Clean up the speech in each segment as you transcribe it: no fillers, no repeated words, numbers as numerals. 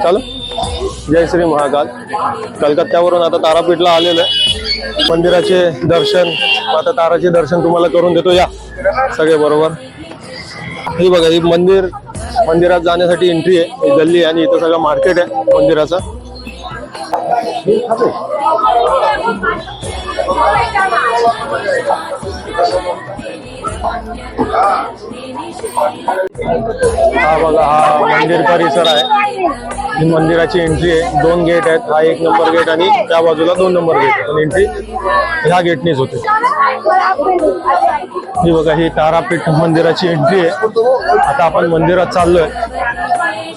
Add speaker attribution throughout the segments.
Speaker 1: चलो, जय श्री महाकाल. कलकत्त्यावरून आता तारापीठला आलेलो आहे. मंदिराचे दर्शन, आता ताराचे दर्शन तुम्हाला करून देतो. या सगळे बरोबर. ही बघा, ही मंदिरात जाण्यासाठी एंट्री आहे. ही गल्ली आहे आणि इथं सगळं मार्केट आहे मंदिराचं. हा बघा, हा मंदिर परिसर आहे. ही मंदिराची एंट्री आहे. 2 गेट आहेत. हा 1 नंबर गेट आणि त्या बाजूला 2 नंबर गेट. पण एंट्री ह्या गेटनेच होते. ही बघा, ही तारापीठ मंदिराची एंट्री आहे. आता आपण मंदिरात चाललोय.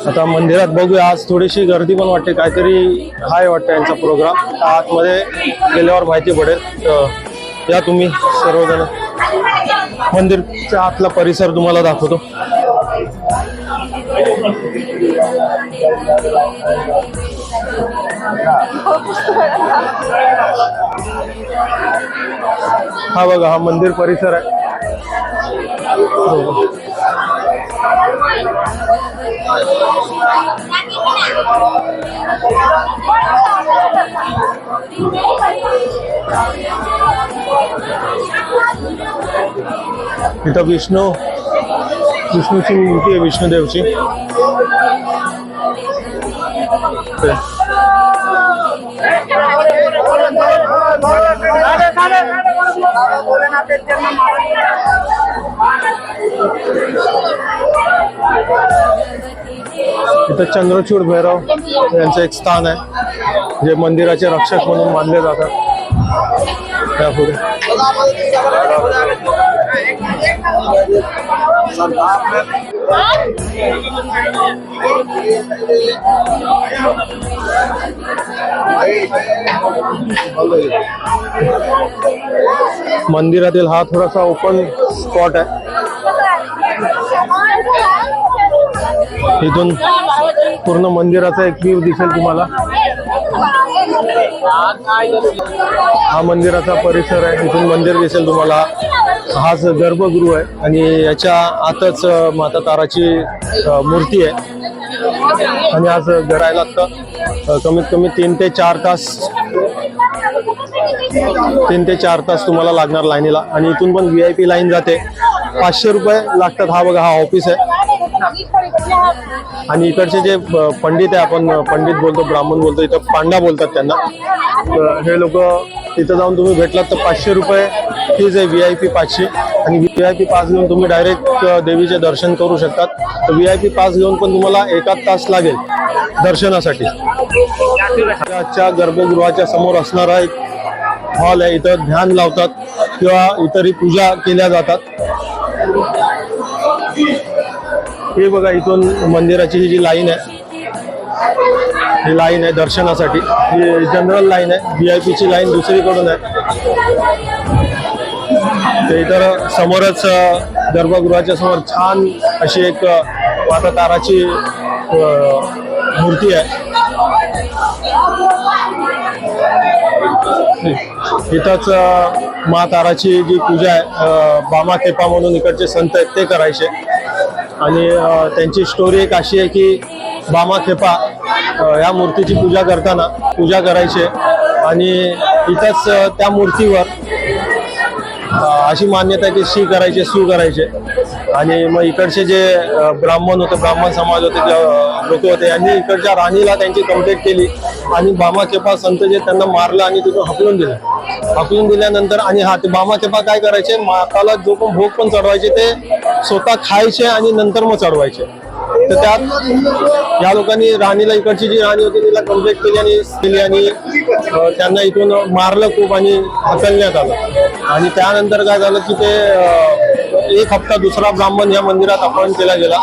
Speaker 1: आता मंदिरात बघूया. आज थोडीशी गर्दी पण वाटते, काहीतरी हाय वाटतं यांचा प्रोग्राम. आतमध्ये गेल्यावर माहिती पडेल. तर या तुम्ही सर्वजण. मंदिरच्या आतला परिसर तुम्हाला दाखवतो. हा बघा, हा मंदिर परिसर आहे. इथं विष्णूची मूर्ती आहे, विष्णुदेवची. इथं चंद्रचूड भैरव यांचं एक स्थान आहे, जे मंदिराचे रक्षक म्हणून मानले जातात. त्यापुढे मंदिरातील हा थोडासा ओपन स्पॉट आहे. इथून पूर्ण मंदिराचा एक व्ह्यू दिसेल तुम्हाला. हा मंदिराचा परिसर आहे. इथून मंदिर दिसेल तुम्हाला. हाच गर्भगृह आहे आणि याच्या आतच माता ताराची मूर्ती आहे. आणि आज घरायला कमीत कमी 3 ते 4 तास तुम्हाला लागणार लाईनीला. आणि इथून पण VIP लाईन जाते. 500 रुपये लागतात. हा बघा, हा ऑफिस आहे. आणि इकडचे जे पंडित आहे, आपण पंडित बोलतो, ब्राह्मण बोलतो, इथं पांडा बोलतात त्यांना. हे लोक तिथं जाऊन तुम्ही भेटलात तर 500 रुपये फीज आहे. VIP 500. आणि VIP पास घेऊन तुम्ही डायरेक्ट देवीचे दर्शन करू शकतात. तर VIP पास घेऊन पण तुम्हाला 1 तास लागेल दर्शनासाठी. आजच्या गर्भगृहाच्या समोर असणारा एक हॉल आहे. इथं ध्यान लावतात किंवा इतरही पूजा केल्या जातात. हे बघा, इथून मंदिराची ही जी लाईन आहे, ही लाईन आहे दर्शनासाठी. ही जनरल लाईन आहे. VIP ची लाईन दुसरीकडून आहे. ते इतर समोरच गर्भगृहाच्या समोर छान अशी एक माता ताराची मूर्ती आहे. इथंच मा ताराची जी पूजा आहे, बामा खेपा म्हणून इकडचे संत आहेत ते करायचे. आणि त्यांची स्टोरी एक अशी आहे की बामा खेपा या मूर्तीची पूजा करायचे. आणि इथंच त्या मूर्तीवर अशी मान्यता आहे की सू करायचे. आणि मग इकडचे जे ब्राह्मण समाज होते, लोक होते, यांनी इकडच्या राणीला त्यांची कंप्लेंट केली. आणि बामा खेपा संत जे त्यांना मारलं आणि तिथून हकलून दिल्यानंतर आणि ते बामा खेपा काय करायचे, माताला जो पण भोग पण चढवायचे ते स्वतः खायचे आणि नंतर मग चढवायचे. तर त्यात या लोकांनी राणीला, इकडची जी राणी होती तिला कंप्लेंट केली आणि त्यांना इथून मारलं खूप आणि हकलण्यात आलं. आणि त्यानंतर काय झालं की ते 1 हप्ता दुसरा ब्राह्मण या मंदिरात अपॉइंट केला गेला.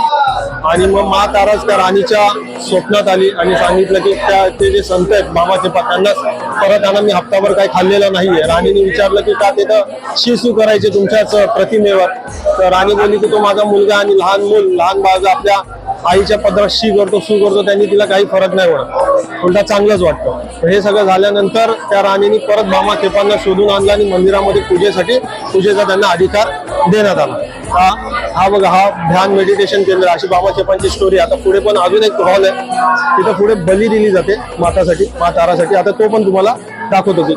Speaker 1: आणि मग मा ताराच त्या राणीच्या स्वप्नात आली आणि सांगितलं की ते जे संत आहेत बामा खेपा, त्यांना परत आणा, मी हप्ताभर काही खाल्लेलं नाहीये. राणीने विचारलं की का तिथं शिसू करायचे तुमच्याच प्रतिमेवर. तर राणी बोलली की तो माझा मुलगा आणि लहान बाळ आपल्या आईच्या पदरात सू करतो, त्यांनी तिला काही फरक नाही पडत, उलटा चांगलंच वाटतं. तर हे सगळं झाल्यानंतर त्या राणीने परत बामा खेपांना शोधून आणलं आणि मंदिरामध्ये पूजेचा त्यांना अधिकार देण्यात आला. हा बघा, हा ध्यान मेडिटेशन केंद्र, अशी बामा खेपांची स्टोरी. आता पुढे पण अजून एक हॉल आहे, तिथं पुढे बली दिली जाते मातासाठी, मा तारासाठी. आता तो पण तुम्हाला दाखवतो की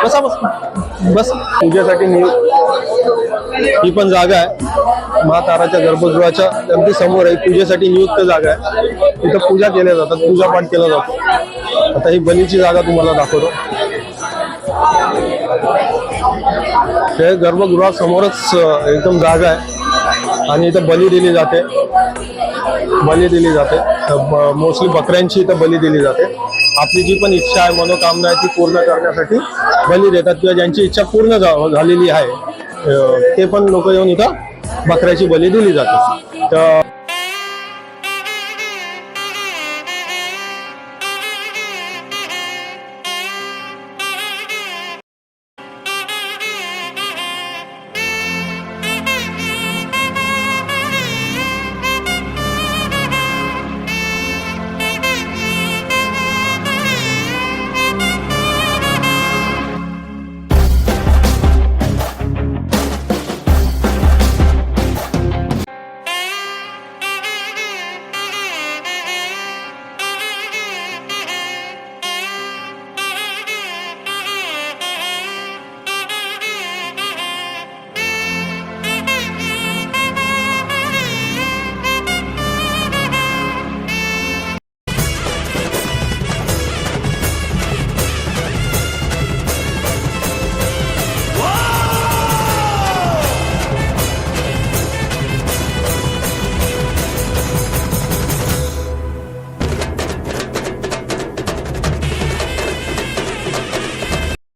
Speaker 1: बसा बस बस. पूजेसाठी ही पण जागा आहे मा ताराच्या गर्भगृहाच्या अगदी समोर आहे. पूजेसाठी नियुक्त जागा आहे, तिथं पूजा केल्या जातात, पूजापाठ केला जातो. आता ही बलीची जागा तुम्हाला दाखवतो. हे गर्भगृहासमोरच एकदम जागा आहे आणि इथं बली दिली जाते. मोस्टली बकऱ्यांची इथं बली दिली जाते. आपली जी पण इच्छा आहे, मनोकामना आहे, ती पूर्ण करण्यासाठी बली देतात, किंवा ज्यांची इच्छा पूर्ण झालेली आहे ते पण लोक येऊन इथं बकऱ्याची बली दिली जाते. तर